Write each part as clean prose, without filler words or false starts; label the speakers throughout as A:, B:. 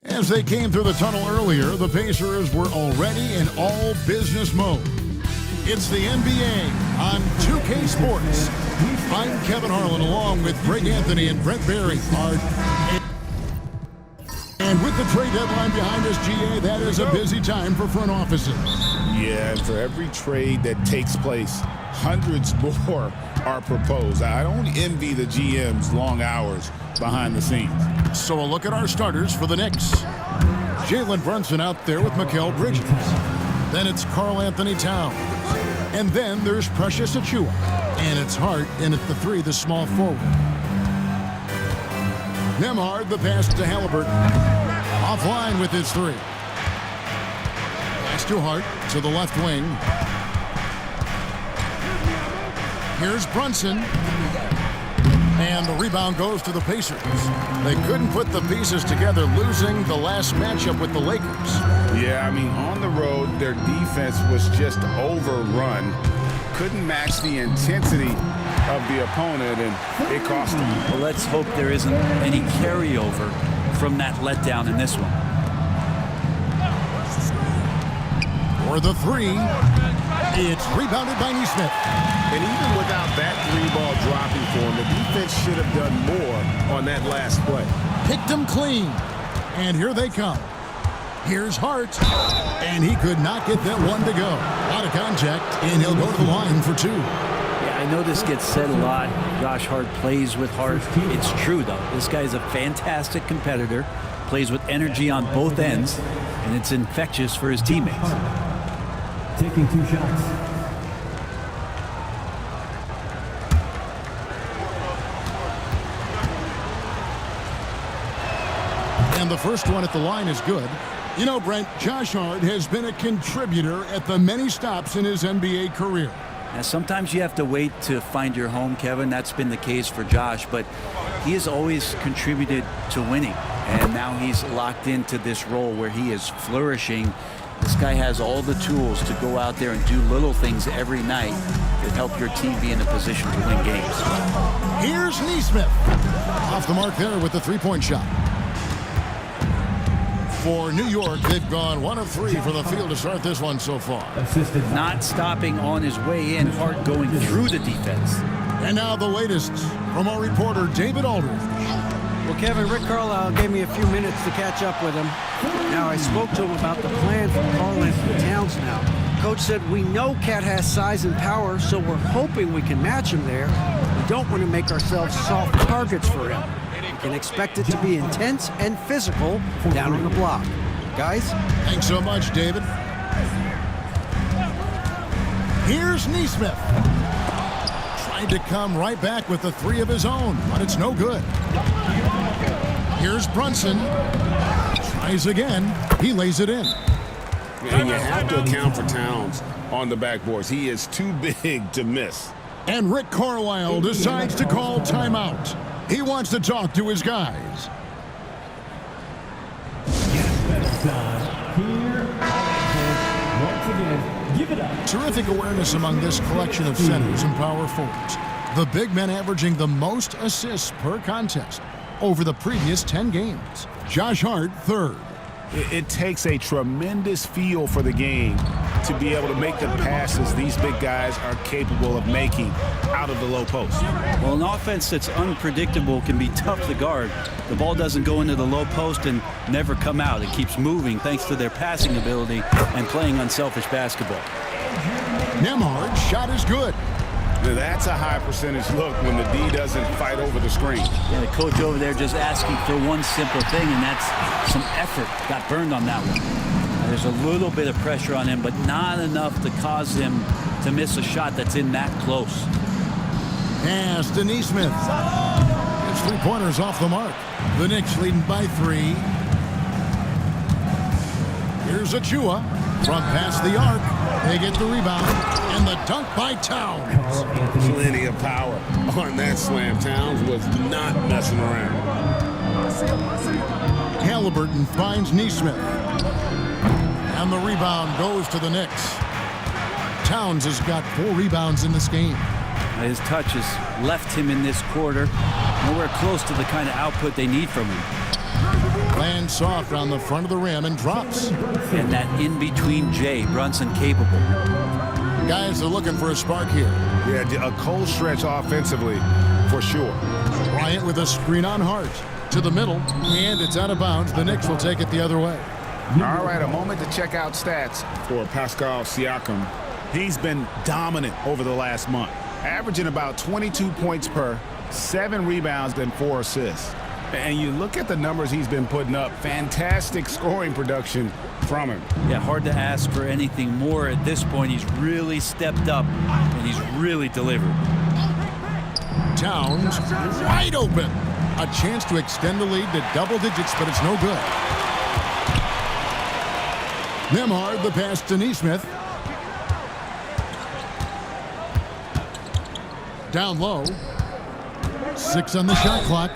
A: As they came through the tunnel earlier, the Pacers were already in all business mode. It's the NBA on 2K Sports. I'm Kevin Harlan along with Greg Anthony and Brent Barry. And with the trade deadline behind us, GA, that is a busy time for front offices.
B: Yeah, and for every trade that takes place, hundreds more are proposed. I don't envy the GM's long hours behind the scenes.
A: So a look at our starters for the Knicks. Jalen Brunson out there with Mikal Bridges. Then it's Karl Anthony Towns. And then there's Precious Achiuwa. And it's Hart in at the 3, the small forward. Nembhard, the pass to Halliburton. Offline with his 3. Pass to Hart to the left wing. Here's Brunson. And the rebound goes to the Pacers. They couldn't put the pieces together, losing the last matchup with the Lakers.
B: Yeah, I mean, on the road, their defense was just overrun. Couldn't match the intensity of the opponent, and it cost them.
C: Well, let's hope there isn't any carryover from that letdown in this one.
A: For the 3, it's rebounded by Nesmith.
D: And even without that 3-ball dropping for him, the defense should have done more on that last play.
A: Picked him clean. And here they come. Here's Hart. And he could not get that one to go. Out of contact, and he'll go to the line for 2.
C: Yeah, I know this gets said a lot. Josh Hart plays with heart. It's true, though. This guy's a fantastic competitor, plays with energy on both ends, and it's infectious for his teammates.
E: Taking 2 shots.
A: And the first one at the line is good. You know, Brent, Josh Hart has been a contributor at the many stops in his NBA career.
C: Now, sometimes you have to wait to find your home, Kevin. That's been the case for Josh, but he has always contributed to winning. And now he's locked into this role where he is flourishing. This guy has all the tools to go out there and do little things every night that help your team be in a position to win games.
A: Here's Nesmith. Off the mark there with the 3-point shot. For New York, they've gone 1 of 3 for the field to start this one so far.
C: Not stopping on his way in, Hart going through the defense.
A: And now the latest from our reporter, David Aldridge.
F: Well, Kevin, Rick Carlisle gave me a few minutes to catch up with him. Now, I spoke to him about the plan for Karl Anthony Towns now. Coach said, we know Cat has size and power, so we're hoping we can match him there. We don't want to make ourselves soft targets for him. We can expect it to be intense and physical down on the block. Guys?
A: Thanks so much, David. Here's Nesmith. Tried to come right back with the 3 of his own, but it's no good. Here's Brunson. Tries again. He lays it in.
D: And you have to account for Towns on the backboards. He is too big to miss.
A: And Rick Carlisle decides to call timeout. He wants to talk to his guys. Terrific awareness among this collection of centers and power forwards. The big men averaging the most assists per contest over the previous 10 games. Josh Hart, 3rd.
B: It takes a tremendous feel for the game to be able to make the passes these big guys are capable of making out of the low post.
C: Well, an offense that's unpredictable can be tough to guard. The ball doesn't go into the low post and never come out. It keeps moving thanks to their passing ability and playing unselfish basketball.
A: Nembhard's shot is good.
B: Now, that's a high percentage look when the D doesn't fight over the screen.
C: Yeah, the coach over there just asking for one simple thing, and that's some effort. Got burned on that one. There's a little bit of pressure on him, but not enough to cause him to miss a shot that's in that close.
A: Pass to Nesmith. It's 3-pointers off the mark. The Knicks leading by 3. Here's Achiuwa from past the arc. They get the rebound, and the dunk by Towns.
D: Plenty of power on that slam. Towns was not messing around.
A: Halliburton finds Nesmith. And the rebound goes to the Knicks. Towns has got 4 rebounds in this game.
C: His touch has left him in this quarter. Nowhere close to the kind of output they need from him.
A: Lands soft on the front of the rim and drops.
C: And that in-between J, Brunson capable.
A: Guys are looking for a spark here.
B: Yeah, a cold stretch offensively for sure.
A: Bryant with a screen on Hart. To the middle, and it's out of bounds. The Knicks will take it the other way.
B: All right, a moment to check out stats for Pascal Siakam. He's been dominant over the last month, averaging about 22 points per, 7 rebounds, and 4 assists. And you look at the numbers he's been putting up, fantastic scoring production from him.
C: Yeah, hard to ask for anything more at this point. He's really stepped up, and he's really delivered.
A: Towns wide open. A chance to extend the lead to double digits, but it's no good. Nembhard, the pass to Nesmith. Down low. 6 on the shot clock.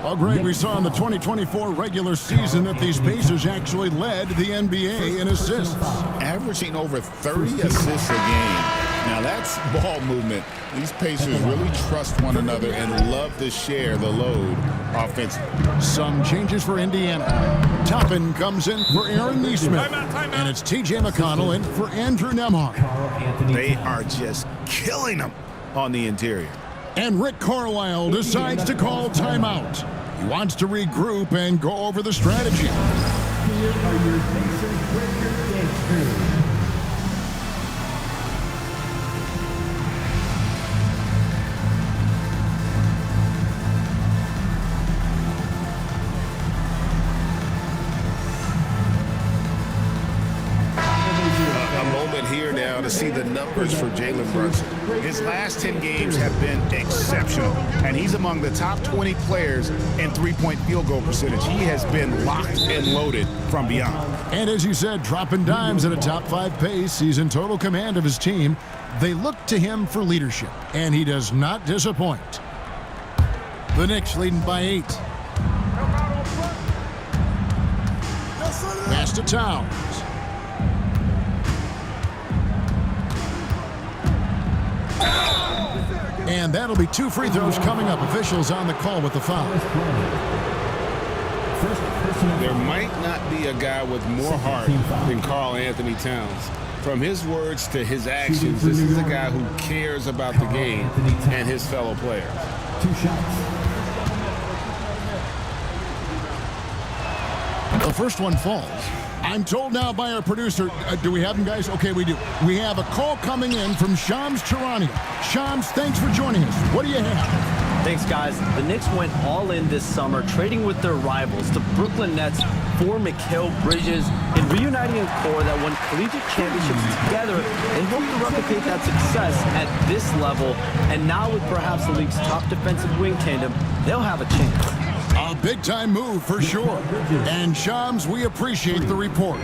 A: Well, Greg, we saw in the 2024 regular season that these Pacers actually led the NBA in assists.
B: Averaging over 30 assists a game. Now that's ball movement. These Pacers really trust one another and love to share the load offensively.
A: Some changes for Indiana. Toppin comes in for Aaron Nesmith. And it's T.J. McConnell in for Andrew Nembhard.
B: They are just killing them on the interior.
A: And Rick Carlisle decides to call timeout. He wants to regroup and go over the strategy.
E: Here are your Pacers record dance crew.
D: Here now to see the numbers for Jalen Brunson.
B: His last 10 games have been exceptional, and he's among the top 20 players in three-point field goal percentage. He has been locked and loaded from beyond.
A: And as you said, dropping dimes at a top 5 pace. He's in total command of his team. They look to him for leadership, and he does not disappoint. The Knicks leading by 8. Pass to Towns. And that'll be 2 free throws coming up. Officials on the call with the foul.
B: There might not be a guy with more heart than Karl Anthony Towns. From his words to his actions, this is a guy who cares about the game and his fellow players.
E: 2 shots.
A: The first one falls. I'm told now by our producer, do we have him, guys? Okay, we do. We have a call coming in from Shams Charania. Shams, thanks for joining us. What do you have?
G: Thanks, guys. The Knicks went all in this summer, trading with their rivals, the Brooklyn Nets, for Mikal Bridges, and reuniting a core that won collegiate championships together and hope to replicate that success at this level. And now with perhaps the league's top defensive wing tandem, they'll have a chance.
A: A big-time move for sure. And Shams, we appreciate the report.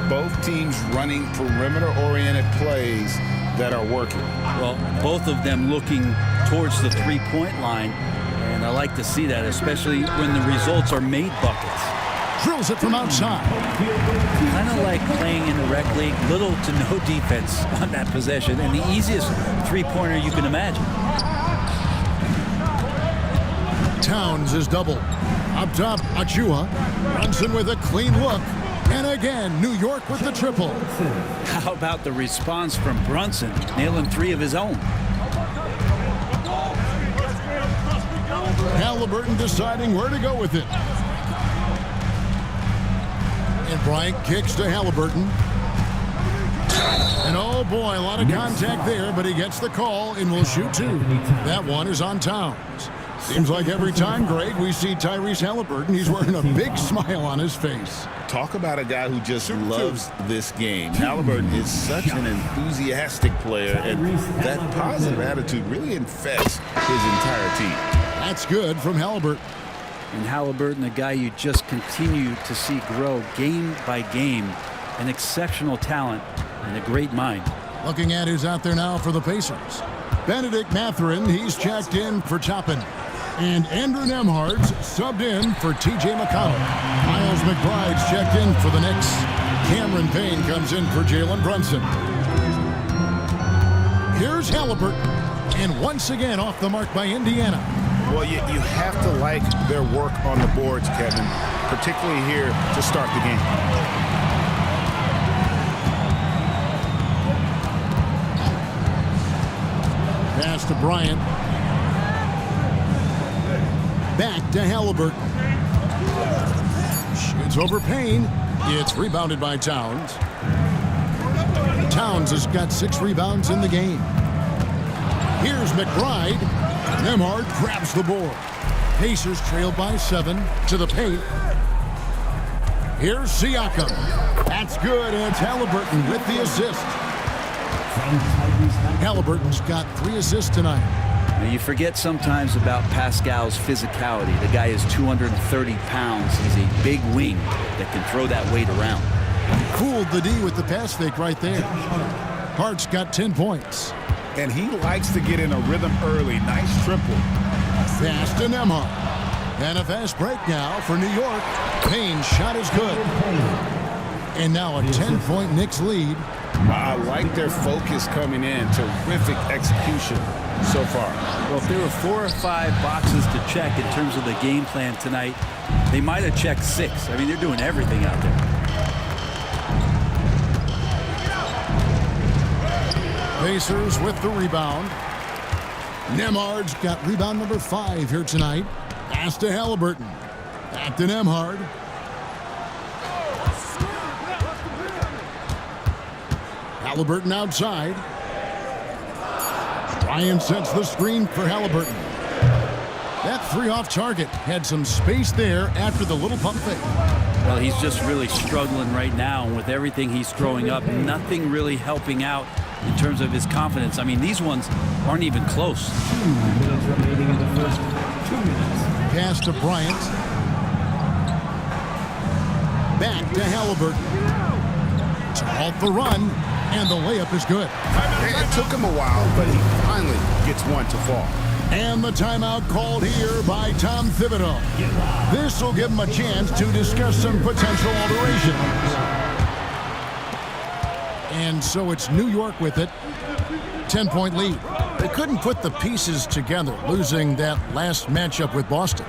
B: Both teams running perimeter-oriented plays that are working.
C: Well, both of them looking towards the three-point line, and I like to see that, especially when the results are made buckets.
A: Drills it from outside.
C: Kind of like playing in a rec league, little to no defense on that possession, and the easiest three-pointer you can imagine.
A: Towns is double. Up top, Achua. Brunson with a clean look. And again, New York with the triple.
C: How about the response from Brunson, nailing 3 of his own?
A: Halliburton deciding where to go with it. And Bryant kicks to Halliburton. And oh boy, a lot of contact there, but he gets the call and will shoot 2. That one is on Towns. Seems like every time, Greg, we see Tyrese Halliburton, he's wearing a big smile on his face.
B: Talk about a guy who just loves this game. Halliburton is such an enthusiastic player, and that positive attitude really infects his entire team.
A: That's good from Halliburton.
C: And Halliburton, a guy you just continue to see grow game by game, an exceptional talent and a great mind.
A: Looking at who's out there now for the Pacers. Benedict Mathurin, he's checked in for Toppin. And Andrew Nembhard's subbed in for T.J. McConnell. Miles McBride's checked in for the Knicks. Cameron Payne comes in for Jalen Brunson. Here's Halliburton. And once again off the mark by Indiana.
B: Well, you have to like their work on the boards, Kevin, particularly here to start the game.
A: Pass to Bryant. Back to Halliburton. Shoots over Payne. It's rebounded by Towns. Towns has got 6 rebounds in the game. Here's McBride. Nembhard grabs the board. Pacers trail by 7 to the paint. Here's Siakam. That's good, and it's Halliburton with the assist. Halliburton's got 3 assists tonight.
C: Now, you forget sometimes about Pascal's physicality. The guy is 230 pounds. He's a big wing that can throw that weight around.
A: Fooled the D with the pass fake right there. Hart's got 10 points.
B: And he likes to get in a rhythm early. Nice triple.
A: Pass to Nembhard. And a fast break now for New York. Payne's shot is good. And now a 10-point Knicks lead.
B: I like their focus coming in. Terrific execution so far.
C: Well, if there were 4 or 5 boxes to check in terms of the game plan tonight, they might have checked 6. I mean, they're doing everything out there.
A: Pacers with the rebound. Nembhard's got rebound number 5 here tonight. Pass to Halliburton. Back to Nembhard. Halliburton outside. Ryan sets the screen for Halliburton. That 3 off target. Had some space there after the little pump fake.
C: Well, he's just really struggling right now. And with everything he's throwing up, nothing really helping out in terms of his confidence. I mean, these ones aren't even close.
E: 2 minutes remaining in the first 2 minutes.
A: Pass to Bryant. Back to Halliburton. To halt the run, and the layup is good.
B: It took him a while, but he finally gets one to fall.
A: And the timeout called here by Tom Thibodeau. This will give him a chance to discuss some potential alterations. And so it's New York with it. 10-point lead. They couldn't put the pieces together, losing that last matchup with Boston.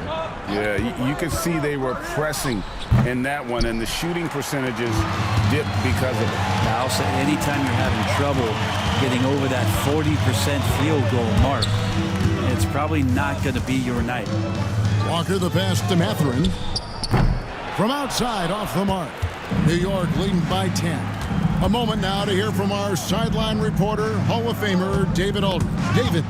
B: Yeah, you could see they were pressing in that one, and the shooting percentages dipped because of it.
C: Now, also, anytime you're having trouble getting over that 40% field goal mark, it's probably not going to be your night.
A: Walker the pass to Mathurin. From outside, off the mark. New York leading by 10. A moment now to hear from our sideline reporter, Hall of Famer David Aldridge. David.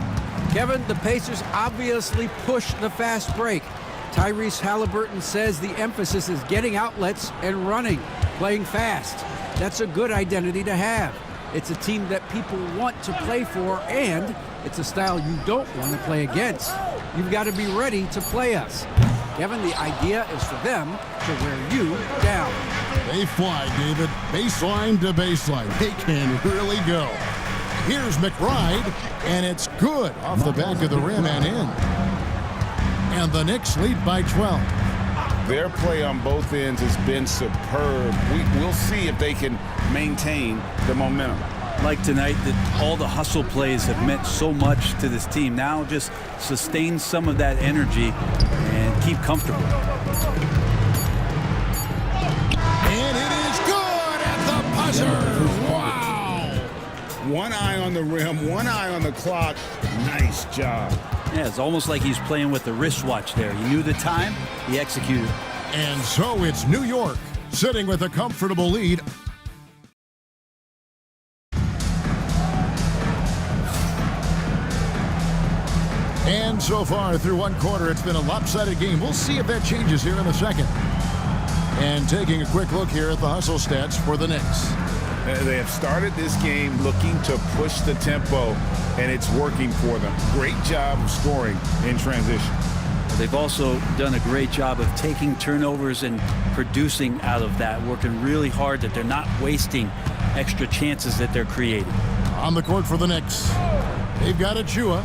F: Kevin, the Pacers obviously push the fast break. Tyrese Halliburton says the emphasis is getting outlets and running, playing fast. That's a good identity to have. It's a team that people want to play for, and it's a style you don't want to play against. You've got to be ready to play us. Kevin, the idea is for them to wear you down.
A: They fly, David. Baseline to baseline. They can really go. Here's McBride, and it's good off the back of the rim and in. And the Knicks lead by 12.
B: Their play on both ends has been superb. We'll see if they can maintain the momentum.
C: Like tonight, that all the hustle plays have meant so much to this team. Now just sustain some of that energy and keep comfortable.
A: And it is good at the buzzer. Wow.
B: One eye on the rim, one eye on the clock. Nice job.
C: Yeah, it's almost like he's playing with the wristwatch there. He knew the time, he executed.
A: And so it's New York sitting with a comfortable lead. And so far through one quarter, it's been a lopsided game. We'll see if that changes here in the second. And taking a quick look here at the hustle stats for the Knicks.
B: They have started this game looking to push the tempo, and it's working for them. Great job of scoring in transition.
C: They've also done a great job of taking turnovers and producing out of that, working really hard that they're not wasting extra chances that they're creating.
A: On the court for the Knicks, they've got Achua.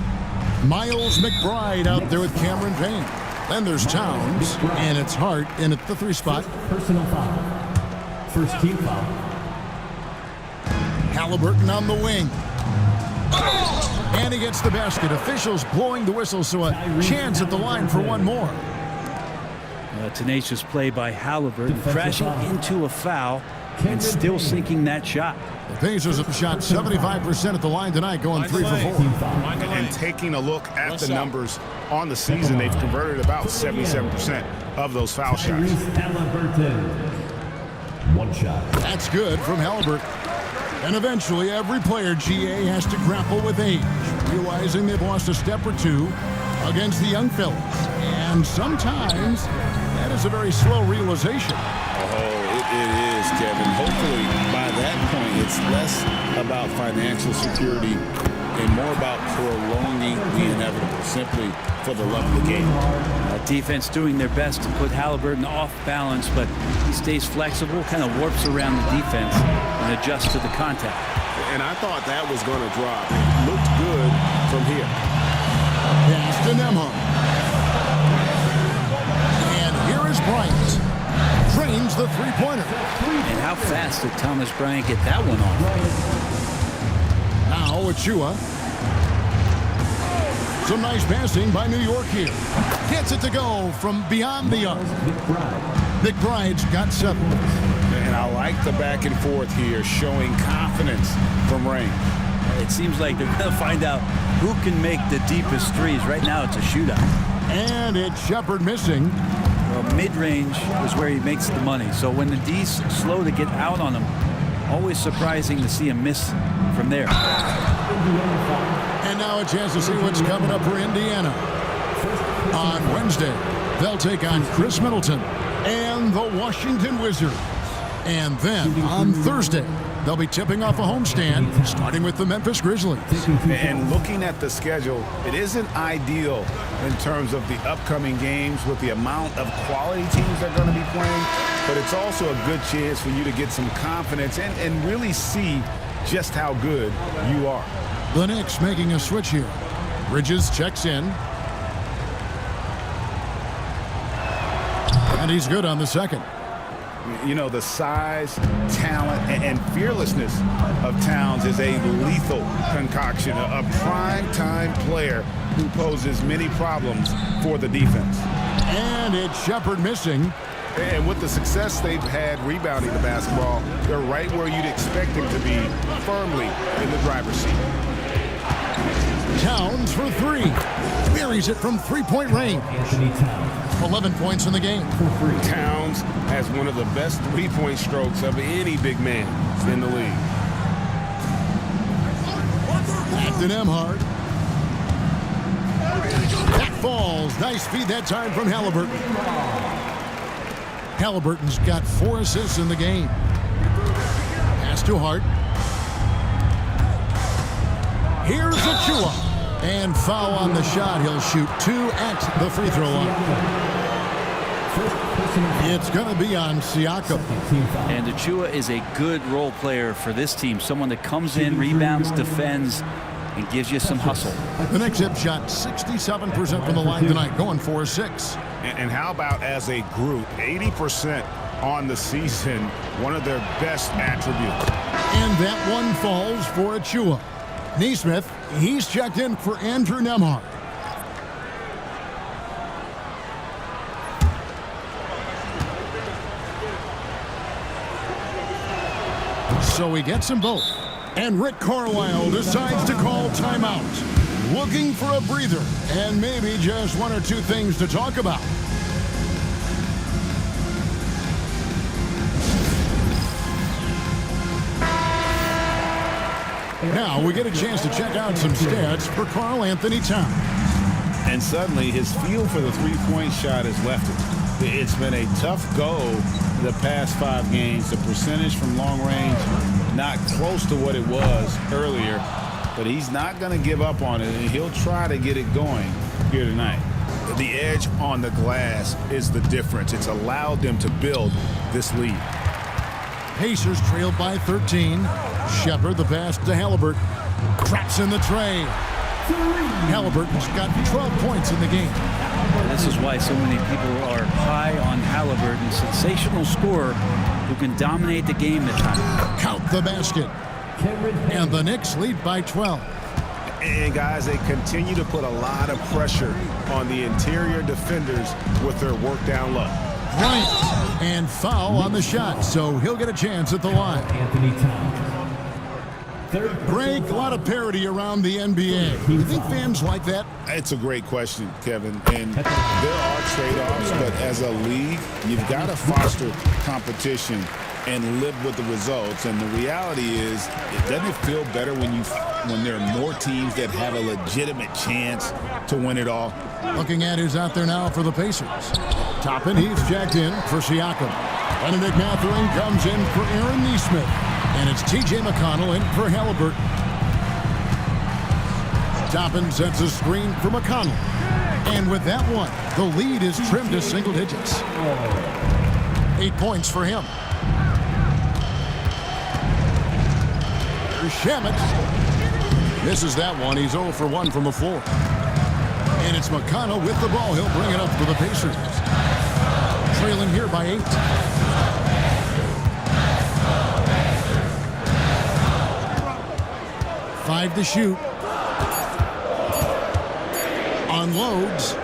A: Miles McBride out there with Cameron Payne. Then there's Towns, and it's Hart in at the 3 spot.
E: Personal foul. First team foul.
A: Halliburton on the wing. And he gets the basket. Officials blowing the whistle, so a chance at the line for one more.
C: Tenacious play by Halliburton, crashing into a foul and still sinking that shot.
A: The Pacers have shot 75% at the line tonight, going 3 for 4.
B: And taking a look at the numbers on the season, they've converted about 77% of those foul shots.
E: One shot.
A: That's good from Halliburton. And eventually, every player, GA, has to grapple with age, realizing they've lost a step or two against the young fellas. And sometimes, that is a very slow realization.
B: Oh, it is, Kevin. Hopefully, by that point, it's less about financial security and more about prolonging the inevitable, simply for the love of the game.
C: Defense doing their best to put Halliburton off balance, but he stays flexible, kind of warps around the defense and adjusts to the contact.
D: And I thought that was going to drop. It looked good from here.
A: Pass to Nembhard. And here is Bryant. Drains the three-pointer.
C: And how fast did Thomas Bryant get that one off?
A: Now Achua. Some nice passing by New York here. Gets it to go from beyond the arc. McBride's got 7.
B: And I like the back and forth here, showing confidence from Rain.
C: It seems like they're going to find out who can make the deepest threes. Right now, it's a shootout.
A: And it's Shepard missing.
C: Well, mid-range is where he makes the money. So when the D's slow to get out on him, always surprising to see him miss from there.
A: And now a chance to see what's coming up for Indiana. On Wednesday, they'll take on Chris Middleton and the Washington Wizards. And then on Thursday, they'll be tipping off a homestand, starting with the Memphis Grizzlies.
B: And looking at the schedule, it isn't ideal in terms of the upcoming games with the amount of quality teams they're going to be playing, but it's also a good chance for you to get some confidence and really see just how good you are.
A: The Knicks making a switch here. Bridges checks in. And he's good on the second.
B: You know, the size, talent, and fearlessness of Towns is a lethal concoction, a prime-time player who poses many problems for the defense.
A: And it's Shepard missing.
B: And with the success they've had rebounding the basketball, they're right where you'd expect them to be, firmly in the driver's seat.
A: Towns for 3. Buries it from three-point range. 11 points in the game.
B: Towns has one of the best three-point strokes of any big man in the league.
A: Back to Nembhard. That falls. Nice feed that time from Halliburton. Halliburton's got 4 assists in the game. Pass to Hart. Here's Achua. And foul on the shot. He'll shoot 2 at the free throw line. It's going to be on Siakam.
C: And Achua is a good role player for this team. Someone that comes in, rebounds, defends, and gives you some hustle.
A: The Knicks have shot 67% from the line tonight, going 4-6.
B: And how about as a group, 80% on the season, one of their best attributes.
A: And that one falls for Achua. Neesmith, he's checked in for Andrew Nembhard. So he gets them both. And Rick Carlisle decides to call timeout. Looking for a breather and maybe just 1 or 2 things to talk about. Now we get a chance to check out some stats for Karl Anthony Towns.
B: And suddenly his feel for the three-point shot has left him. It's been a tough go the past 5 games. The percentage from long range not close to what it was earlier, but he's not going to give up on it, and he'll try to get it going here tonight. The edge on the glass is the difference. It's allowed them to build this lead.
A: Pacers trailed by 13. Shepard the pass to Halliburton. Traps in the tray. Halliburton's got 12 points in the game.
C: And this is why so many people are high on Halliburton. Sensational scorer who can dominate the game at times.
A: Count the basket. And the Knicks lead by 12.
B: And guys, they continue to put a lot of pressure on the interior defenders with their work down low.
A: Bryant, and foul on the shot, so he'll get a chance at the line.
E: Anthony Towns.
A: Greg, a lot of parity around the NBA. Do you think fans like that?
B: It's a great question, Kevin. And there are trade-offs, but as a league, you've got to foster competition and live with the results. And the reality is, it doesn't feel better when there are more teams that have a legitimate chance to win it all.
A: Looking at who's out there now for the Pacers. Toppin, he's checked in for Siakam. Benedict Mathurin comes in for Aaron Nesmith. And it's T.J. McConnell in for Halliburton. Toppin sets a screen for McConnell. And with that one, the lead is trimmed to single digits. 8 points for him. Shamet misses that one. He's 0 for 1 from the floor. And it's McConnell with the ball. He'll bring it up for the Pacers. Trailing here by 8. Five to shoot. Unloads.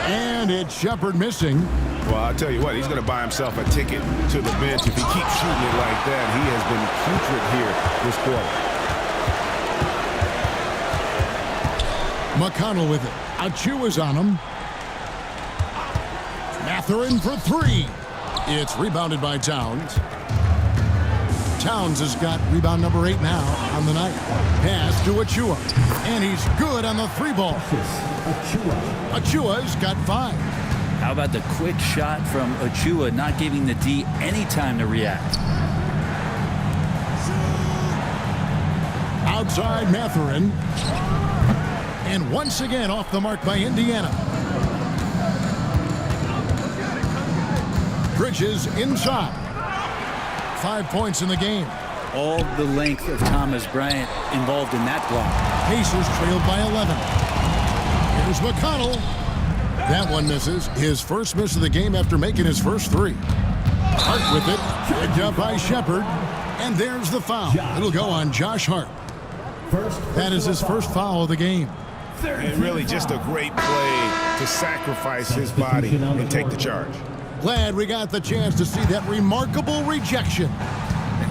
A: And it's Shepard missing.
B: Well, I'll tell you what, he's going to buy himself a ticket to the bench if he keeps shooting it like that. He has been putrid here this quarter.
A: McConnell with it. Achua's on him. Mathurin for 3. It's rebounded by Towns. Towns has got rebound number 8 now on the night. Pass to Achua. And he's good on the 3 ball. Achua's got 5.
C: How about the quick shot from Achua, not giving the D any time to react?
A: Outside Mathurin. And once again off the mark by Indiana. Bridges inside. 5 points in the game.
C: All the length of Thomas Bryant involved in that block.
A: Pacers trailed by 11. Here's McConnell. That one misses. His first miss of the game after making his first 3. Hart with it. Picked up by Shepard. And there's the foul. It'll go on Josh Hart. That is his first foul of the game.
B: And really just a great play to sacrifice his body and take the charge.
A: Glad we got the chance to see that remarkable rejection.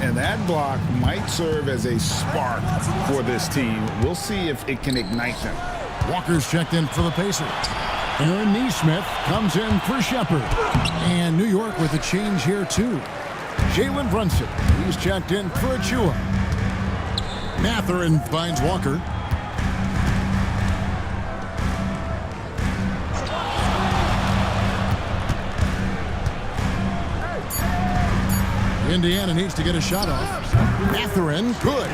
B: And that block might serve as a spark for this team. We'll see if it can ignite them.
A: Walker's checked in for the Pacers. Aaron Nesmith comes in for Shepard. And New York with a change here, too. Jalen Brunson, he's checked in for Achua. Mathurin finds Walker. Indiana needs to get a shot off. Mathurin, good.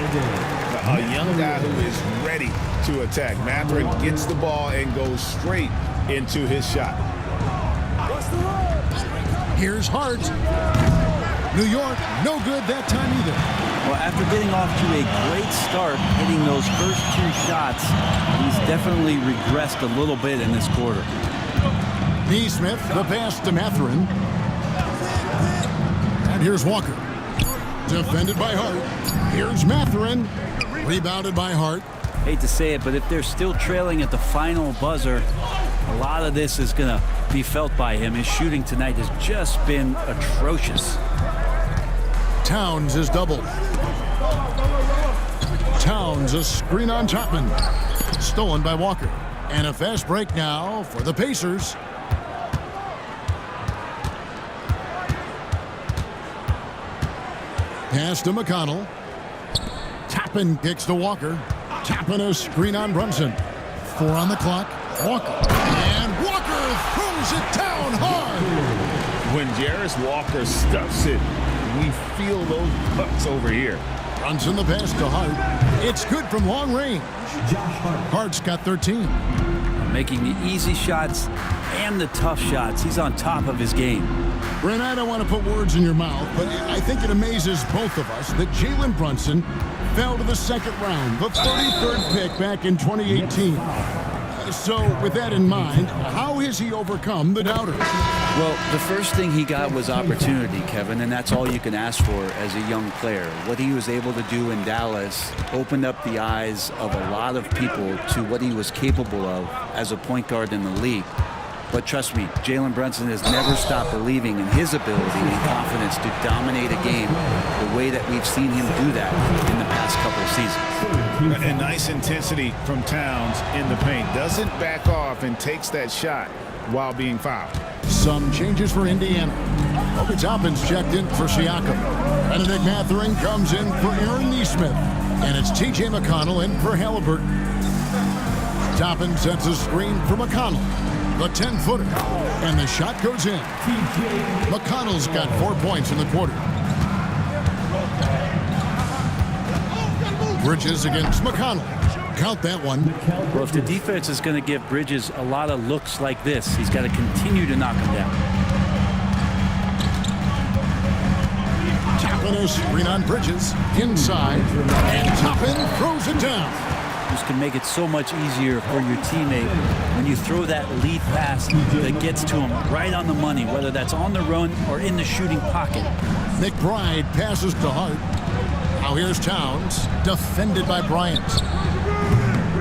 B: A young guy who is ready to attack. Mathurin gets the ball and goes straight into his shot.
A: Here's Hart. New York, no good that time either.
C: Well, after getting off to a great start, hitting those first 2 shots, he's definitely regressed a little bit in this quarter.
A: Nesmith, the pass to Mathurin. And here's Walker. Defended by Hart. Here's Mathurin. Rebounded by Hart.
C: Hate to say it, but if they're still trailing at the final buzzer, a lot of this is going to be felt by him. His shooting tonight has just been atrocious.
A: Towns is doubled. Towns, a screen on Topman. Stolen by Walker. And a fast break now for the Pacers. Pass to McConnell. Toppin kicks to Walker. Toppin a screen on Brunson. 4 on the clock. Walker. And Walker throws it down hard.
B: When Jarris Walker stuffs it, we feel those pucks over here.
A: Brunson the pass to Hart. It's good from long range. Hart's got 13.
C: Making the easy shots and the tough shots. He's on top of his game.
A: Brent, I don't want to put words in your mouth, but I think it amazes both of us that Jalen Brunson fell to the second round, the 33rd pick back in 2018. So with that in mind, how has he overcome the doubters?
C: Well, the first thing he got was opportunity, Kevin, and that's all you can ask for as a young player. What he was able to do in Dallas opened up the eyes of a lot of people to what he was capable of as a point guard in the league. But trust me, Jalen Brunson has never stopped believing in his ability and confidence to dominate a game the way that we've seen him do that in the past couple of seasons.
B: And nice intensity from Towns in the paint. Doesn't back off and takes that shot while being fouled.
A: Some changes for Indiana. Obi Toppin's checked in for Siakam. Benedict Mathurin comes in for Aaron Nesmith. And it's T.J. McConnell in for Halliburton. Toppin sets a screen for McConnell. The 10-footer. And the shot goes in. McConnell's got 4 points in the quarter. Bridges against McConnell. Count that one.
C: Well, if the defense is going to give Bridges a lot of looks like this, he's got to continue to knock him down.
A: Toppin is screen on Bridges. Inside. And Toppin throws it down.
C: This can make it so much easier for your teammate when you throw that lead pass that gets to him right on the money, whether that's on the run or in the shooting pocket.
A: McBride passes to Hart. Now here's Towns, defended by Bryant.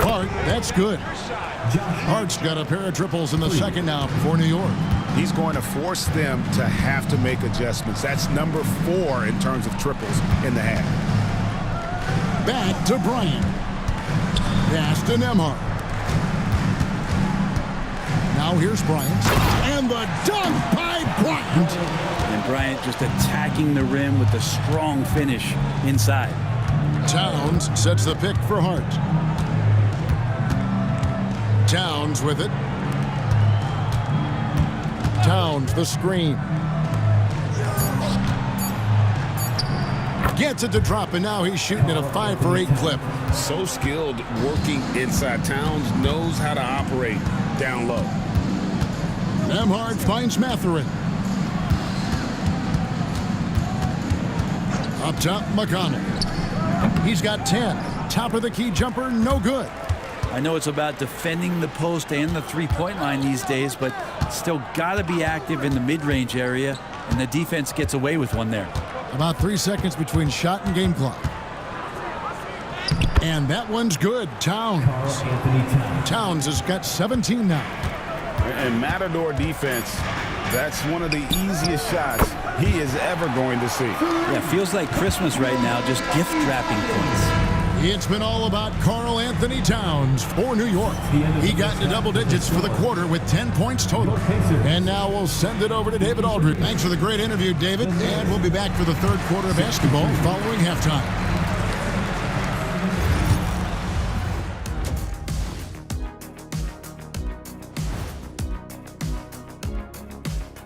A: Hart, that's good. Hart's got a pair of triples in the second now for New York.
B: He's going to force them to have to make adjustments. That's number 4 in terms of triples in the half.
A: Back to Bryant. Pass to Nembhard. Now here's Bryant. And the dunk by Bryant.
C: And Bryant just attacking the rim with a strong finish inside.
A: Towns sets the pick for Hart. Towns with it. Towns the screen. Gets it to drop, and now he's shooting at a 5 for 8 clip.
D: So skilled working inside. Towns knows how to operate down low.
A: Nembhard finds Mathurin. Up top, McConnell. He's got 10. Top of the key jumper, no good.
C: I know it's about defending the post and the three-point line these days, but still got to be active in the mid-range area, and the defense gets away with one there.
A: About 3 seconds between shot and game clock. And that one's good. Towns. Towns has got 17 now.
B: And Matador defense, that's one of the easiest shots he is ever going to see.
C: Yeah, feels like Christmas right now, just gift wrapping points.
A: It's been all about Karl Anthony Towns for New York. He got into double digits for the quarter with 10 points total. And now we'll send it over to David Aldridge. Thanks for the great interview, David. And we'll be back for the third quarter of basketball following halftime.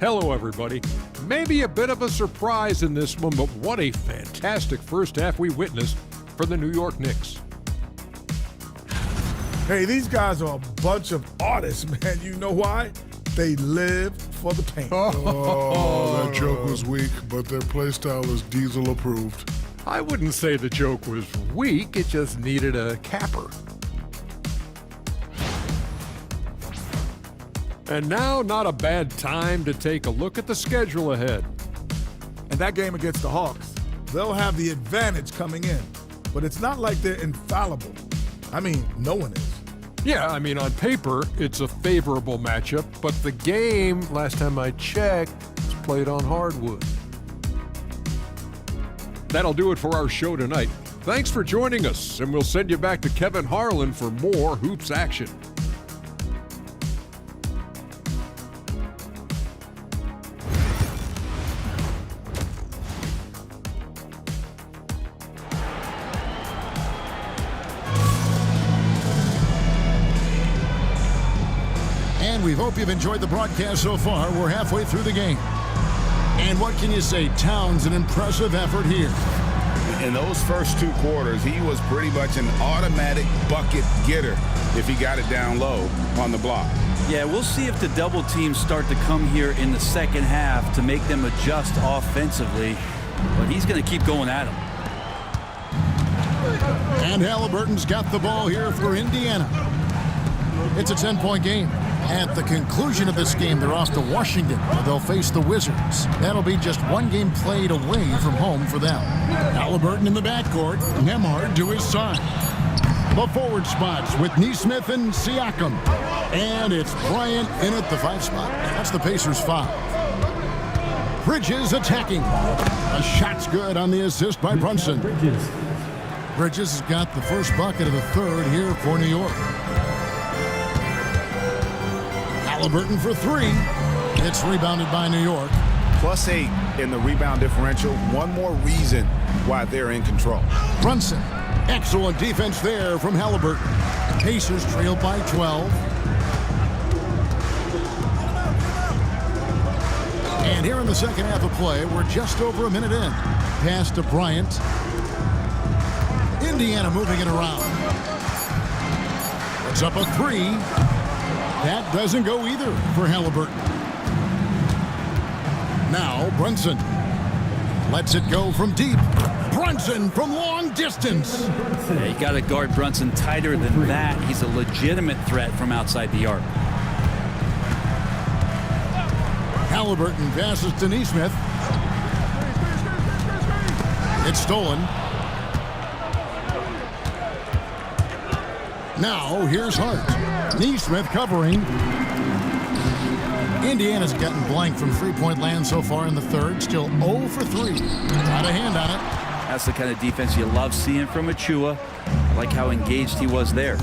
E: Hello, everybody. Maybe a bit of a surprise in this one, but what a fantastic first half we witnessed for the New York Knicks.
H: Hey, these guys are a bunch of artists, man. You know why? They live for the paint.
I: Oh, that joke was weak, but their play style is Diesel approved.
E: I wouldn't say the joke was weak, it just needed a capper. And now, not a bad time to take a look at the schedule ahead.
H: And that game against the Hawks, they'll have the advantage coming in. But it's not like they're infallible. I mean, no one is.
E: Yeah, I mean, on paper, it's a favorable matchup, but the game, last time I checked, is played on hardwood. That'll do it for our show tonight. Thanks for joining us, and we'll send you back to Kevin Harlan for more Hoops action.
A: We hope you've enjoyed the broadcast so far. We're halfway through the game. And what can you say? Towns, an impressive effort here.
B: In those first 2 quarters, he was pretty much an automatic bucket getter if he got it down low on the block.
C: Yeah, we'll see if the double teams start to come here in the second half to make them adjust offensively. But he's going to keep going at him.
A: And Halliburton's got the ball here for Indiana. It's a 10-point game. At the conclusion of this game, they're off to Washington, where they'll face the Wizards. That'll be just one game played away from home for them. Halliburton in the backcourt, Nembhard to his side. The forward spots with Nesmith and Siakam. And it's Bryant in at the 5 spot. That's the Pacers' 5. Bridges attacking. A shot's good on the assist by Brunson. Bridges has got the first bucket of the third here for New York. Halliburton for 3. It's rebounded by New York.
B: +8 in the rebound differential. One more reason why they're in control.
A: Brunson. Excellent defense there from Halliburton. Pacers trail by 12. And here in the second half of play, we're just over a minute in. Pass to Bryant. Indiana moving it around. It's up a 3. That doesn't go either for Halliburton. Now Brunson lets it go from deep. Brunson from long distance.
C: Yeah, you got to guard Brunson tighter than that. He's a legitimate threat from outside the arc.
A: Halliburton passes to Nesmith. It's stolen. Now here's Hart. Nesmith covering. Indiana's gotten blank from three-point land so far in the third. Still 0 for 3. Got a hand on it.
C: That's the kind of defense you love seeing from Achua. I like how engaged he was there.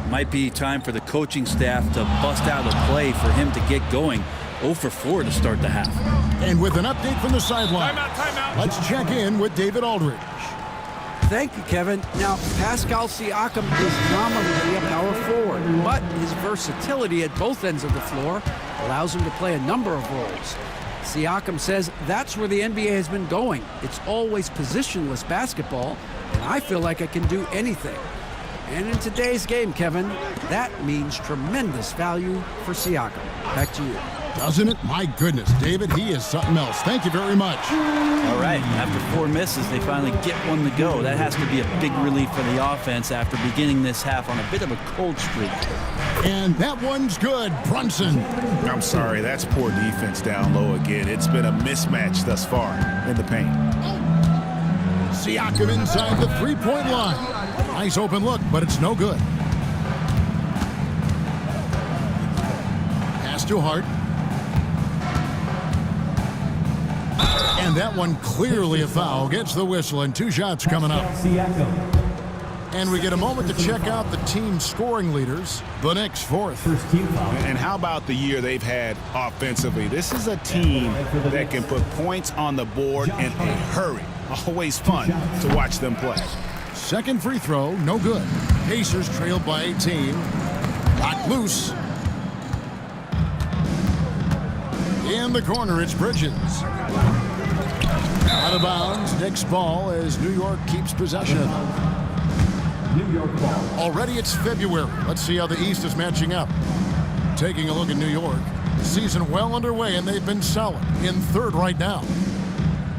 C: Might be time for the coaching staff to bust out a play for him to get going. 0 for 4 to start the half.
A: And with an update from the sideline, let's check in with David Aldridge.
F: Thank you, Kevin. Now, Pascal Siakam is nominally a power forward, but his versatility at both ends of the floor allows him to play a number of roles. Siakam says that's where the NBA has been going. It's always positionless basketball, and I feel like I can do anything. And in today's game, Kevin, that means tremendous value for Siakam. Back to you.
A: Doesn't it? My goodness, David, he is something else. Thank you very much.
C: All right, after 4 misses, they finally get one to go. That has to be a big relief for the offense after beginning this half on a bit of a cold streak.
A: And that one's good. Brunson.
B: I'm sorry, that's poor defense down low again. It's been a mismatch thus far in the paint.
A: Siakam inside the three-point line. Nice open look, but it's no good. Pass to Hart. And that one clearly a foul. Gets the whistle, and 2 shots coming up. And we get a moment to check out the team scoring leaders. The Knicks 4th.
B: And how about the year they've had offensively? This is a team that can put points on the board in a hurry. Always fun to watch them play.
A: Second free throw, no good. Pacers trail by 18. Knocked loose. In the corner, it's Bridges. Out of bounds, Knicks ball as New York keeps possession of it. New York ball. Already it's February. Let's see how the East is matching up. Taking a look at New York. The season well underway, and they've been solid in third right now.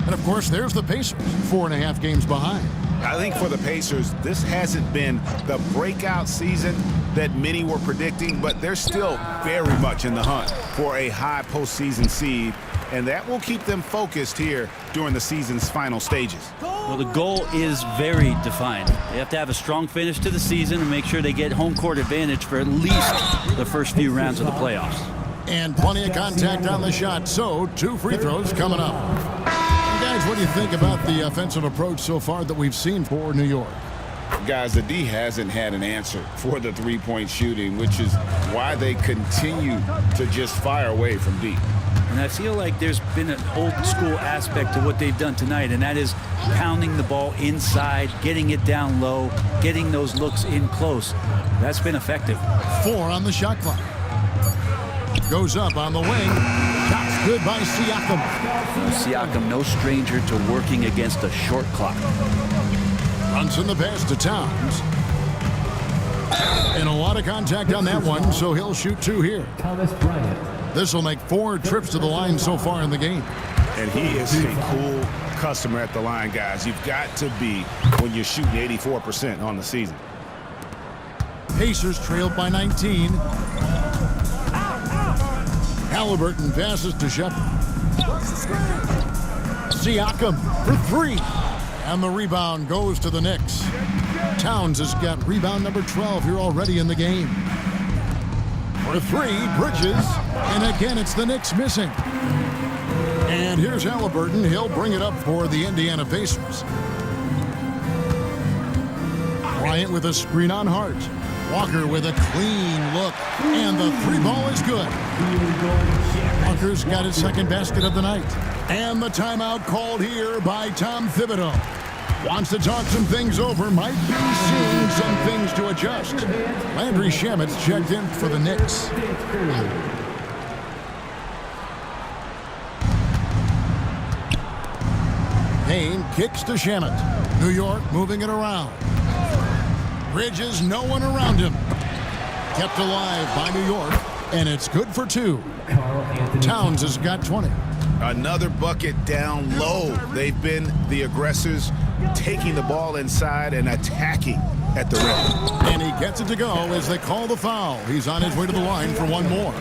A: And of course, there's the Pacers, 4.5 games behind.
B: I think for the Pacers, this hasn't been the breakout season that many were predicting, but they're still very much in the hunt for a high postseason seed, and that will keep them focused here during the season's final stages.
C: Well, the goal is very defined. They have to have a strong finish to the season and make sure they get home court advantage for at least the first few rounds of the playoffs.
A: And plenty of contact on the shot, so 2 free throws coming up. And guys, what do you think about the offensive approach so far that we've seen for New York?
B: Guys, the D hasn't had an answer for the three-point shooting, which is why they continue to just fire away from deep.
C: And I feel like there's been an old-school aspect to what they've done tonight, and that is pounding the ball inside, getting it down low, getting those looks in close. That's been effective.
A: 4 on the shot clock. Goes up on the wing. Shots good by Siakam.
C: Siakam, no stranger to working against a short clock.
A: Brunson the pass to Towns. And a lot of contact on that one, so he'll shoot 2 here.
J: Thomas Bryant.
A: This will make 4 trips to the line so far in the game.
B: And he is a cool customer at the line, guys. You've got to be when you're shooting 84% on the season.
A: Pacers trailed by 19. Halliburton passes to Shepard. Siakam for 3. And the rebound goes to the Knicks. Towns has got rebound number 12 here already in the game. For 3, Bridges. And again, it's the Knicks missing. And here's Halliburton. He'll bring it up for the Indiana Pacers. Bryant with a screen on Hart. Walker with a clean look. And the 3 ball is good. Walker's got his second basket of the night. And the timeout called here by Tom Thibodeau. Wants to talk some things over. Might be seeing some things to adjust. Landry Shamet's checked in for the Knicks. Payne kicks to Shamet. New York moving it around. Bridges, no one around him. Kept alive by New York, and it's good for 2. Towns has got 20.
B: Another bucket down low. They've been the aggressors, taking the ball inside and attacking at the rim.
A: And he gets it to go as they call the foul. He's on his way to the line for one more.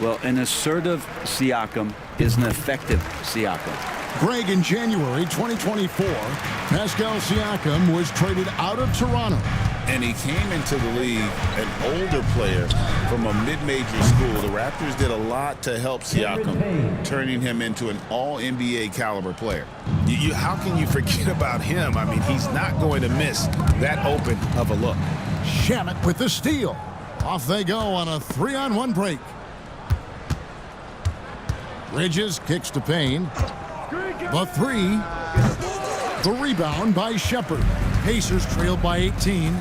C: Well, an assertive Siakam is an effective Siakam.
A: Greg, in January 2024, Pascal Siakam was traded out of Toronto.
B: And he came into the league an older player from a mid-major school. The Raptors did a lot to help Siakam, turning him into an all-NBA caliber player. How can you forget about him? I mean, he's not going to miss that open of a look.
A: Shamet with the steal. Off they go on a 3-on-1 break. Bridges kicks to Payne. The 3. The rebound by Shepard. Pacers trailed by 18.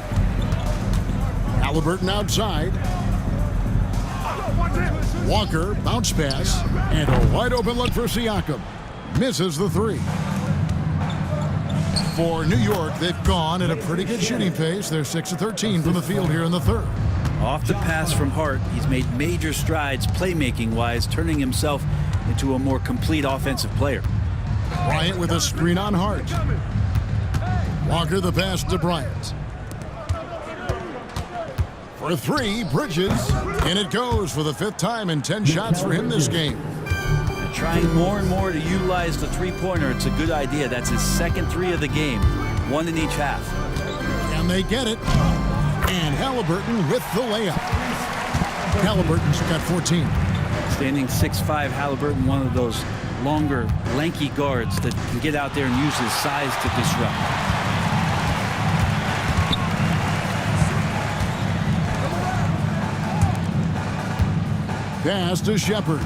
A: Halliburton outside. Walker, bounce pass, and a wide open look for Siakam. Misses the 3. For New York, they've gone at a pretty good shooting pace. They're 6 of 13 from the field here in the third.
C: Off the pass from Hart, he's made major strides playmaking-wise, turning himself into a more complete offensive player.
A: Bryant with a screen on Hart. Walker the pass to Bryant. For 3, Bridges. And it goes for the 5th time in 10 shots for him this game.
C: Trying more and more to utilize the three-pointer. It's a good idea. That's his second 3 of the game. 1 in each half.
A: And they get it. And Halliburton with the layup. Halliburton's got 14.
C: Standing 6'5", Halliburton, one of those longer, lanky guards that can get out there and use his size to disrupt.
A: Pass to Shepard.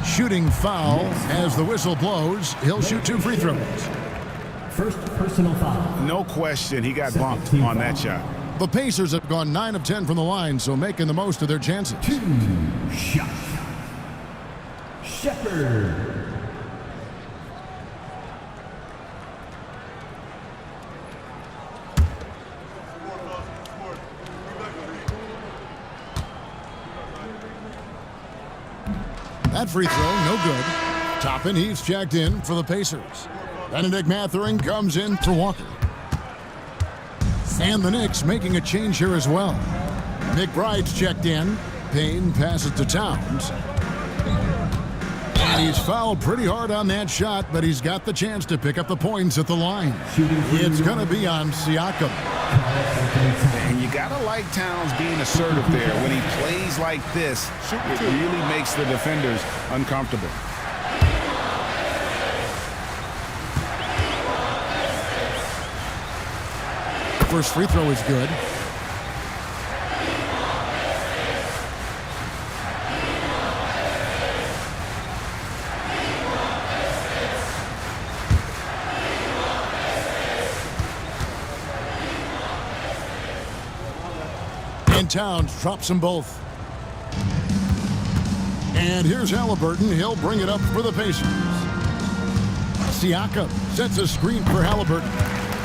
A: Shooting foul as the whistle blows. He'll shoot 2 free throws.
J: First personal foul.
B: No question, he got bumped on that shot.
A: The Pacers have gone 9 of 10 from the line, so making the most of their chances.
J: 2 shots. Shepard.
A: That free throw, no good. Toppin, he's checked in for the Pacers. Benedict Mathurin comes in for Walker. And the Knicks making a change here as well. McBride's checked in. Payne passes to Towns. And he's fouled pretty hard on that shot, but he's got the chance to pick up the points at the line. It's going to be on Siakam.
B: And you got to like Towns being assertive there. When he plays like this, it really makes the defenders uncomfortable.
A: First free throw is good. And Towns drops them both. And here's Halliburton. He'll bring it up for the Pacers. Siakam sets a screen for Halliburton.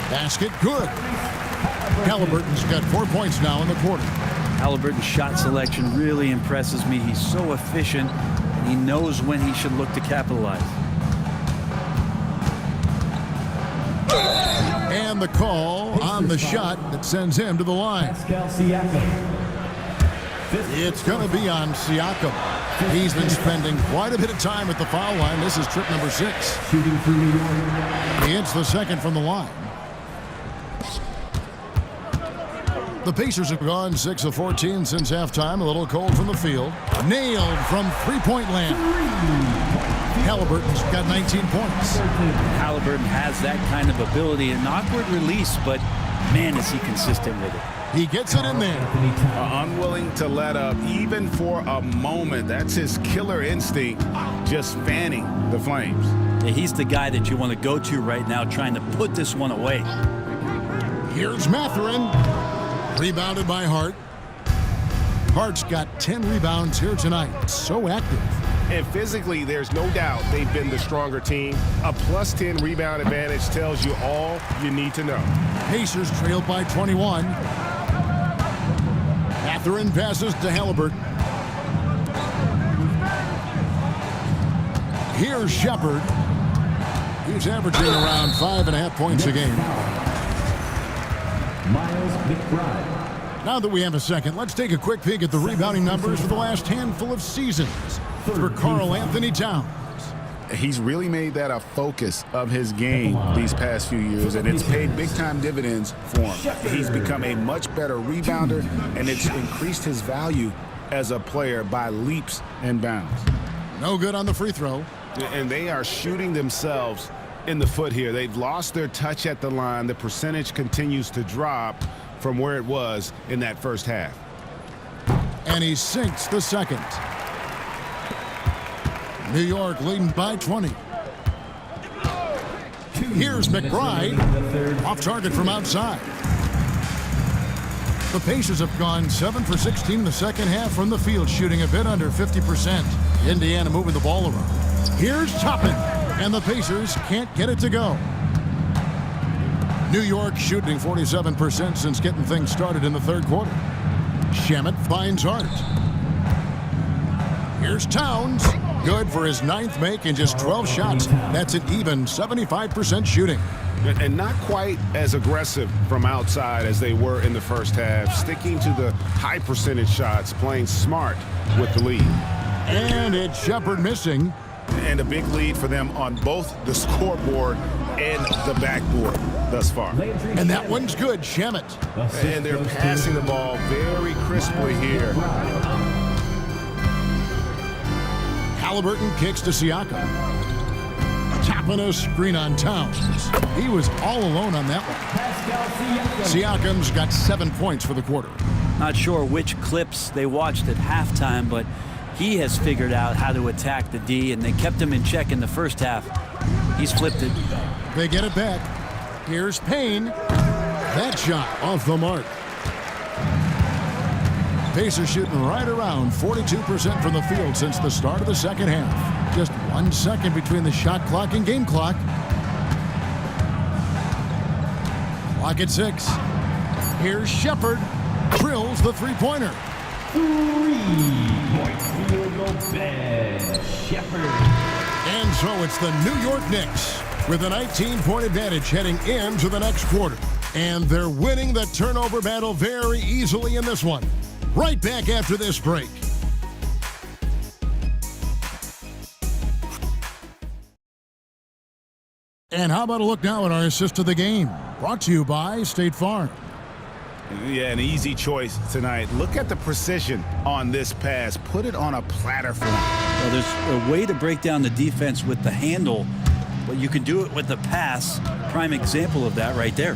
A: Basket good. Halliburton's got 4 points now in the quarter.
C: Halliburton's shot selection really impresses me. He's so efficient, and he knows when he should look to capitalize.
A: And the call on the shot that sends him to the line. It's going to be on Siakam. He's been spending quite a bit of time at the foul line. This is trip number 6.
J: Shooting for New York.
A: He hits the second from the line. The Pacers have gone 6 of 14 since halftime. A little cold from the field. Nailed from three-point land. Halliburton's got 19 points.
C: Halliburton has that kind of ability. An awkward release, but man, is he consistent with it.
A: He gets it in there.
B: Unwilling to let up even for a moment. That's his killer instinct, just fanning the flames.
C: Yeah, he's the guy that you want to go to right now, trying to put this one away.
A: Here's Mathurin. Rebounded by Hart. Hart's got 10 rebounds here tonight. So active.
D: And physically, there's no doubt they've been the stronger team. A plus 10 rebound advantage tells you all you need to know.
A: Pacers trailed by 21. Mathurin passes to Halliburton. Here's Shepard. He's averaging around 5.5 points a game.
J: Miles McBride.
A: Now that we have a second, let's take a quick peek at the rebounding numbers for the last handful of seasons for Karl Anthony Towns.
B: He's really made that a focus of his game these past few years, and it's paid big-time dividends for him. He's become a much better rebounder, and it's increased his value as a player by leaps and bounds.
A: No good on the free throw.
B: And they are shooting themselves in the foot here. They've lost their touch at the line. The percentage continues to drop from where it was in that first half.
A: And he sinks the second. New York leading by 20. Here's McBride. Off target from outside. The Pacers have gone 7 for 16 the second half from the field, shooting a bit under 50%. Indiana moving the ball around. Here's Toppin, and the Pacers can't get it to go. New York shooting 47% since getting things started in the third quarter. Shamet finds Hart. Here's Towns. Good for his 9th make in just 12 shots. That's an even 75% shooting.
B: And not quite as aggressive from outside as they were in the first half. Sticking to the high percentage shots, playing smart with the lead.
A: And it's Shepard missing.
B: And a big lead for them on both the scoreboard and the backboard thus far.
A: And that one's good, Shamet.
B: And they're passing the ball very crisply here.
A: Halliburton kicks to Siakam. Tapping a screen on Towns. He was all alone on that one. Siakam's got 7 points for the quarter.
C: Not sure which clips they watched at halftime, but he has figured out how to attack the D, and they kept him in check in the first half. He's flipped it.
A: They get it back. Here's Payne. That shot off the mark. Pacers shooting right around 42% from the field since the start of the second half. Just 1 second between the shot clock and game clock. Clock at 6. Here's Shepard. Drills the three-pointer.
J: 3-point field goal, Ben Shepard.
A: And so it's the New York Knicks with a 19-point advantage heading into the next quarter. And they're winning the turnover battle very easily in this one. Right back after this break. And how about a look now at our assist of the game? Brought to you by State Farm.
B: Yeah, an easy choice tonight. Look at the precision on this pass. Put it on a platter for him.
C: Well, there's a way to break down the defense with the handle, but you can do it with the pass. Prime example of that right there.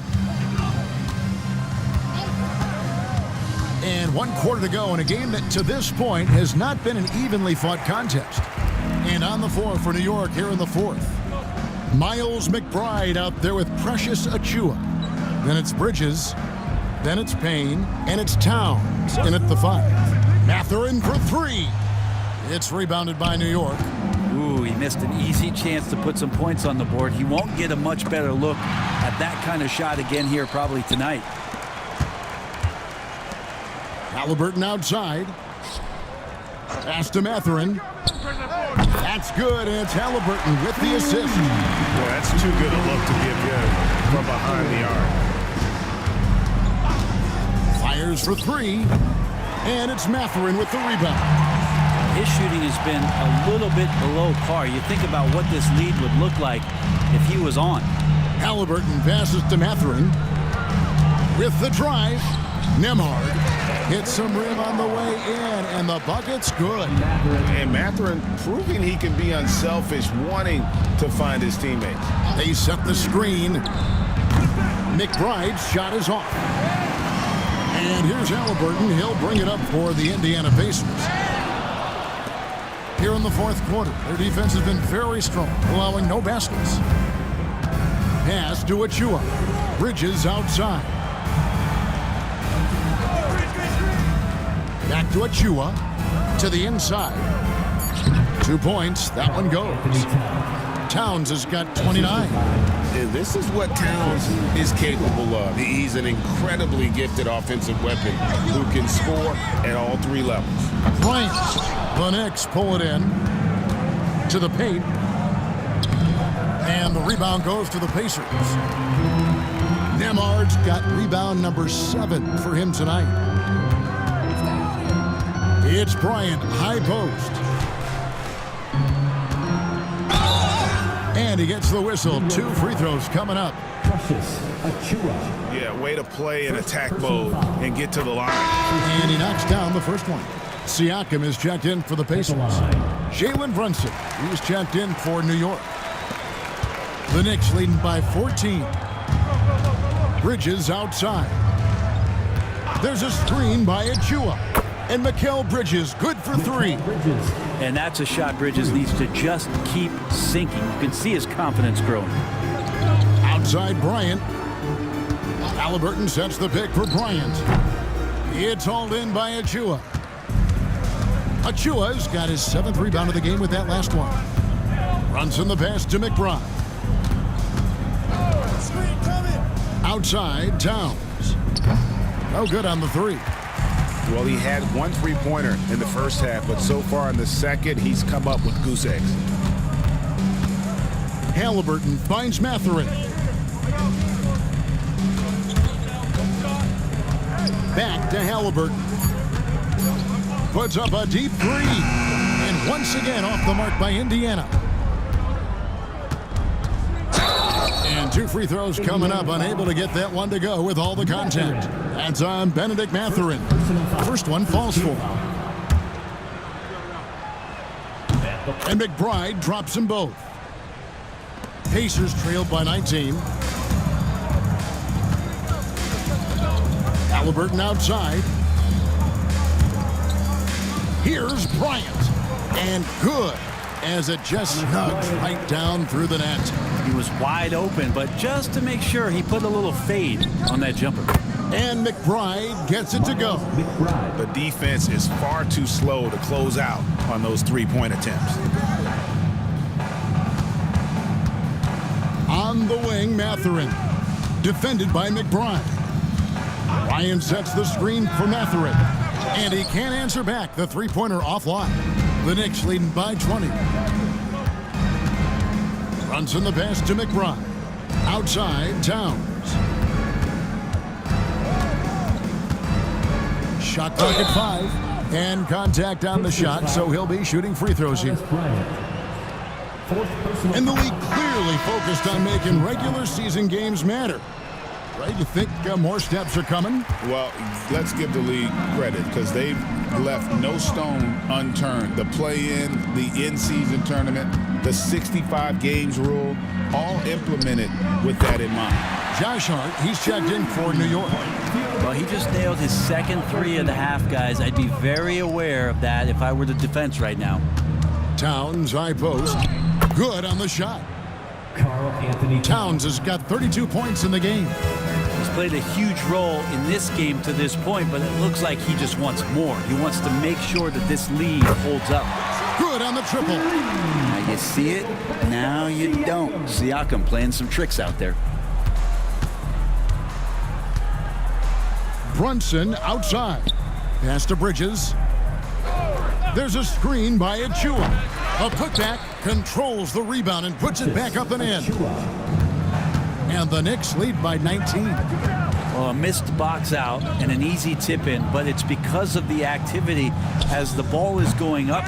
A: And 1 quarter to go in a game that to this point has not been an evenly fought contest. And on the floor for New York here in the fourth. Miles McBride out there with Precious Achiuwa. Then it's Bridges. Then it's Payne. And it's Towns in at the 5. Mathurin for 3. It's rebounded by New York.
C: Ooh, he missed an easy chance to put some points on the board. He won't get a much better look at that kind of shot again here probably tonight.
A: Halliburton outside. Pass to Mathurin. That's good, and it's Halliburton with the assist.
D: Well, that's too good a look to give good from behind the arc.
A: Fires for three, and it's Mathurin with the rebound.
C: His shooting has been a little bit below par. You think about what this lead would look like if he was on.
A: Halliburton passes to Mathurin. With the drive, Nembhard hits some rim on the way in, and the bucket's good.
B: And Mathurin proving he can be unselfish, wanting to find his teammates.
A: They set the screen. McBride's shot is off. And here's Halliburton. He'll bring it up for the Indiana Pacers. Here in the fourth quarter, their defense has been very strong, allowing no baskets. Pass to Achua. Bridges outside. Back to Achua. To the inside. 2 points. That one goes. Towns has got 29.
B: And this is what Towns is capable of. He's an incredibly gifted offensive weapon who can score at all three levels.
A: Bryant. The Knicks pull it in to the paint. And the rebound goes to the Pacers. Nembhard's got rebound number 7 for him tonight. It's Bryant, high post. And he gets the whistle. 2 free throws coming up.
B: Yeah, way to play in attack mode and get to the line.
A: And he knocks down the first one. Siakam is checked in for the Pacers. Jalen Brunson, he's checked in for New York. The Knicks leading by 14. Bridges outside. There's a screen by Achua. And Mikal Bridges, good for 3.
C: And that's a shot Bridges needs to just keep sinking. You can see his confidence growing.
A: Outside Bryant. Halliburton sets the pick for Bryant. It's hauled in by Achua. Achua's got his 7th rebound of the game with that last one. Brunson the pass to McBride. Outside, Towns. No good on the 3.
B: Well, he had 1 3-pointer in the first half, but so far in the second, he's come up with goose eggs.
A: Halliburton finds Mathurin. Back to Halliburton. Puts up a deep 3. And once again off the mark by Indiana. And 2 free throws coming up. Unable to get that one to go with all the contact. That's on Benedict Mathurin. First one falls for. And McBride drops them both. Pacers trailed by 19. Halliburton outside. Here's Bryant. And good, as it just snugs right down through the net.
C: He was wide open, but just to make sure, he put a little fade on that jumper.
A: And McBride gets it to go.
B: The defense is far too slow to close out on those 3-point attempts.
A: On the wing, Mathurin. Defended by McBride. Ryan sets the screen for Mathurin. And he can't answer back. The 3-pointer offline. The Knicks leading by 20. Brunson the pass to McBride. Outside, Towns. Shot clock at 5. And contact on the shot, so he'll be shooting free throws here. And the league clearly focused on making regular season games matter. Right? You think more steps are coming?
B: Well, let's give the league credit because they've left no stone unturned. The play-in, the in-season tournament, the 65 games rule, all implemented with that in mind.
A: Josh Hart, he's checked in for New York.
C: Well, he just nailed his second 3 of the half, guys. I'd be very aware of that if I were the defense right now.
A: Towns, high post. Good on the shot. Towns has got 32 points in the game.
C: He's played a huge role in this game to this point, but it looks like he just wants more. He wants to make sure that this lead holds up.
A: Good on the triple.
C: Now you see it, now you don't. Siakam playing some tricks out there.
A: Brunson outside. Pass to Bridges. There's a screen by Achua. A putback controls the rebound and puts it back up and in. And the Knicks lead by 19.
C: Well, a missed box out and an easy tip in, but it's because of the activity as the ball is going up,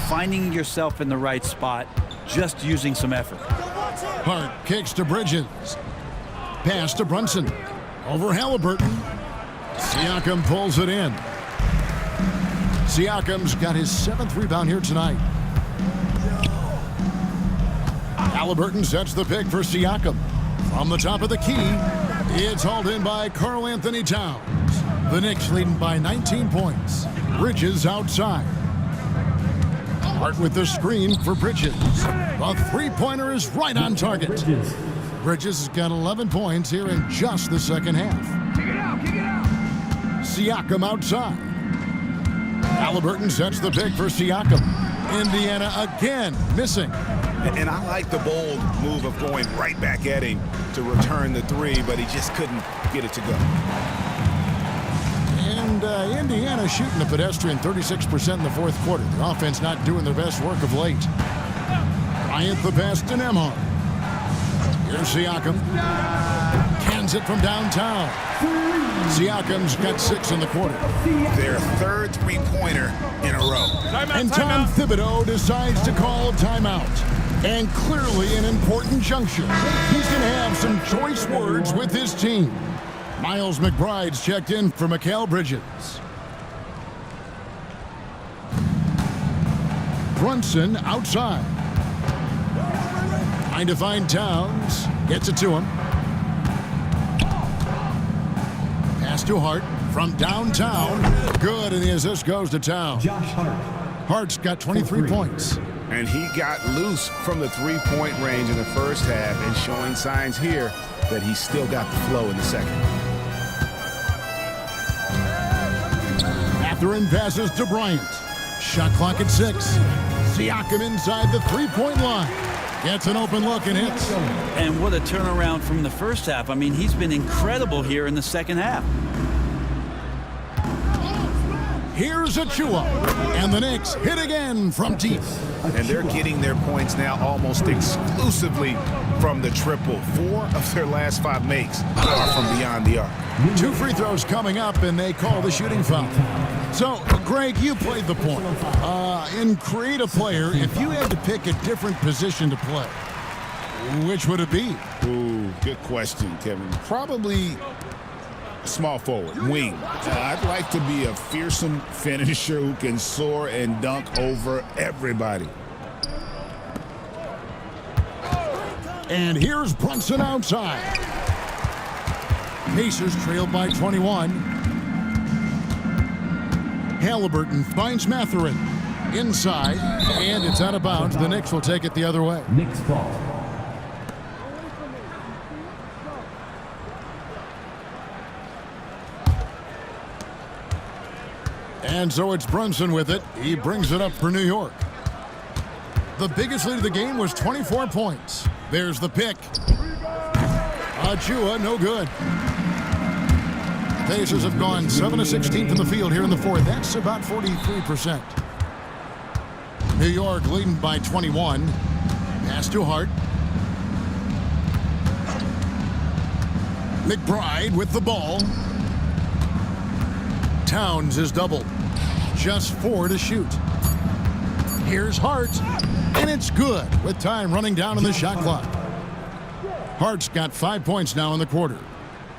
C: finding yourself in the right spot, just using some effort.
A: Hart kicks to Bridges. Pass to Brunson. Over Halliburton. Siakam pulls it in. Siakam's got his 7th rebound here tonight. Halliburton sets the pick for Siakam. From the top of the key, it's hauled in by Karl Anthony Towns. The Knicks leading by 19 points. Bridges outside. Hart with the screen for Bridges. The three-pointer is right on target. Bridges has got 11 points here in just the second half.
J: Kick it out, kick it out.
A: Siakam outside. Halliburton sets the pick for Siakam. Indiana again missing.
B: And I like the bold move of going right back at him to return the three, but he just couldn't get it to go.
A: And Indiana shooting a pedestrian 36% in the fourth quarter. The offense not doing their best work of late. Bryant the pass to Nembhard. Here's Siakam. Cans it from downtown. Siakam's got 6 in the quarter.
B: Their third three-pointer in a row.
A: And Tom Thibodeau decides to call timeout. And clearly an important juncture. He's going to have some choice words with his team. Miles McBride's checked in for Mikal Bridges. Brunson outside. Trying to find Towns. Gets it to him. Pass to Hart from downtown. Good, and the assist goes to Towns.
J: Josh Hart.
A: Hart's got 23 points.
B: And he got loose from the three-point range in the first half and showing signs here that he's still got the flow in the second.
A: Mathurin passes to Bryant. Shot clock at 6. Siakam inside the three-point line. Gets an open look and hits.
C: And what a turnaround from the first half. I mean, he's been incredible here in the second half.
A: Here's Achua. And the Knicks hit again from deep.
B: And they're getting their points now almost exclusively from the triple. 4 of their last 5 makes are from beyond the arc.
A: 2 free throws coming up, and they call the shooting foul. So, Greg, you played the point. In Create a Player, if you had to pick a different position to play, which would it be?
B: Ooh, good question, Kevin. Probably small forward, wing. I'd like to be a fearsome finisher who can soar and dunk over everybody.
A: And here's Brunson outside. Pacers trailed by 21. Halliburton finds Mathurin inside, and it's out of bounds. The Knicks will take it the other way.
J: Knicks ball.
A: And so it's Brunson with it. He brings it up for New York. The biggest lead of the game was 24 points. There's the pick. Achua, no good. Pacers have gone 7 of 16 from the field here in the fourth. That's about 43%. New York leading by 21. Pass to Hart. McBride with the ball. Towns is doubled. Just 4 to shoot. Here's Hart, and it's good with time running down on the shot clock. Hart's got 5 points now in the quarter.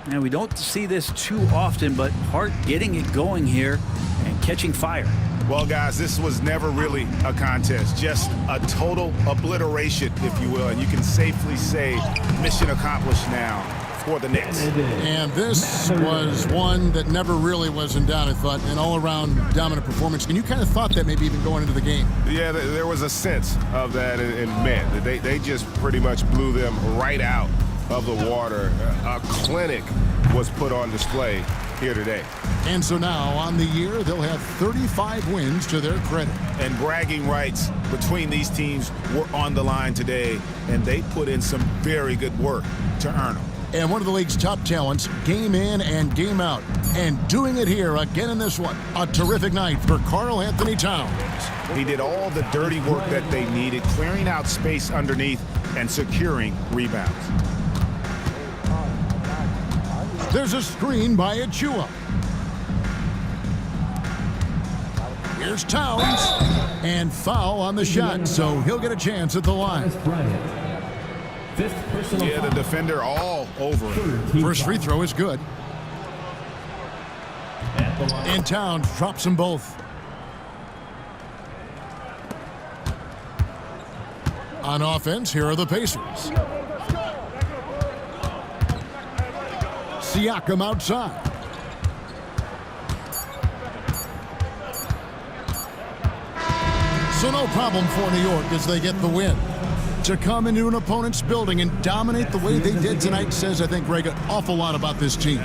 C: And we don't see this too often, but Hart getting it going here and catching fire.
B: Well, guys, this was never really a contest, just a total obliteration, if you will. And you can safely say mission accomplished now for the Knicks.
A: And this was one that never really was in doubt, I thought, an all-around dominant performance. And you kind of thought that maybe even going into the game.
D: Yeah, there was a sense of that, and man, they just pretty much blew them right out of the water. A clinic was put on display here today.
A: And so now, on the year, they'll have 35 wins to their credit.
B: And bragging rights between these teams were on the line today, and they put in some very good work to earn them.
A: And one of the league's top talents, game in and game out. And doing it here again in this one. A terrific night for Karl Anthony Towns.
B: He did all the dirty work that they needed, clearing out space underneath and securing rebounds.
A: There's a screen by Achua. Here's Towns. And foul on the shot, so he'll get a chance at the line.
B: Yeah, the defender all over it.
A: First free throw is good. And Towns drops them both. On offense, here are the Pacers. Siakam outside. So no problem for New York as they get the win. To come into an opponent's building and dominate the way they did tonight says, I think, Greg, an awful lot about this team.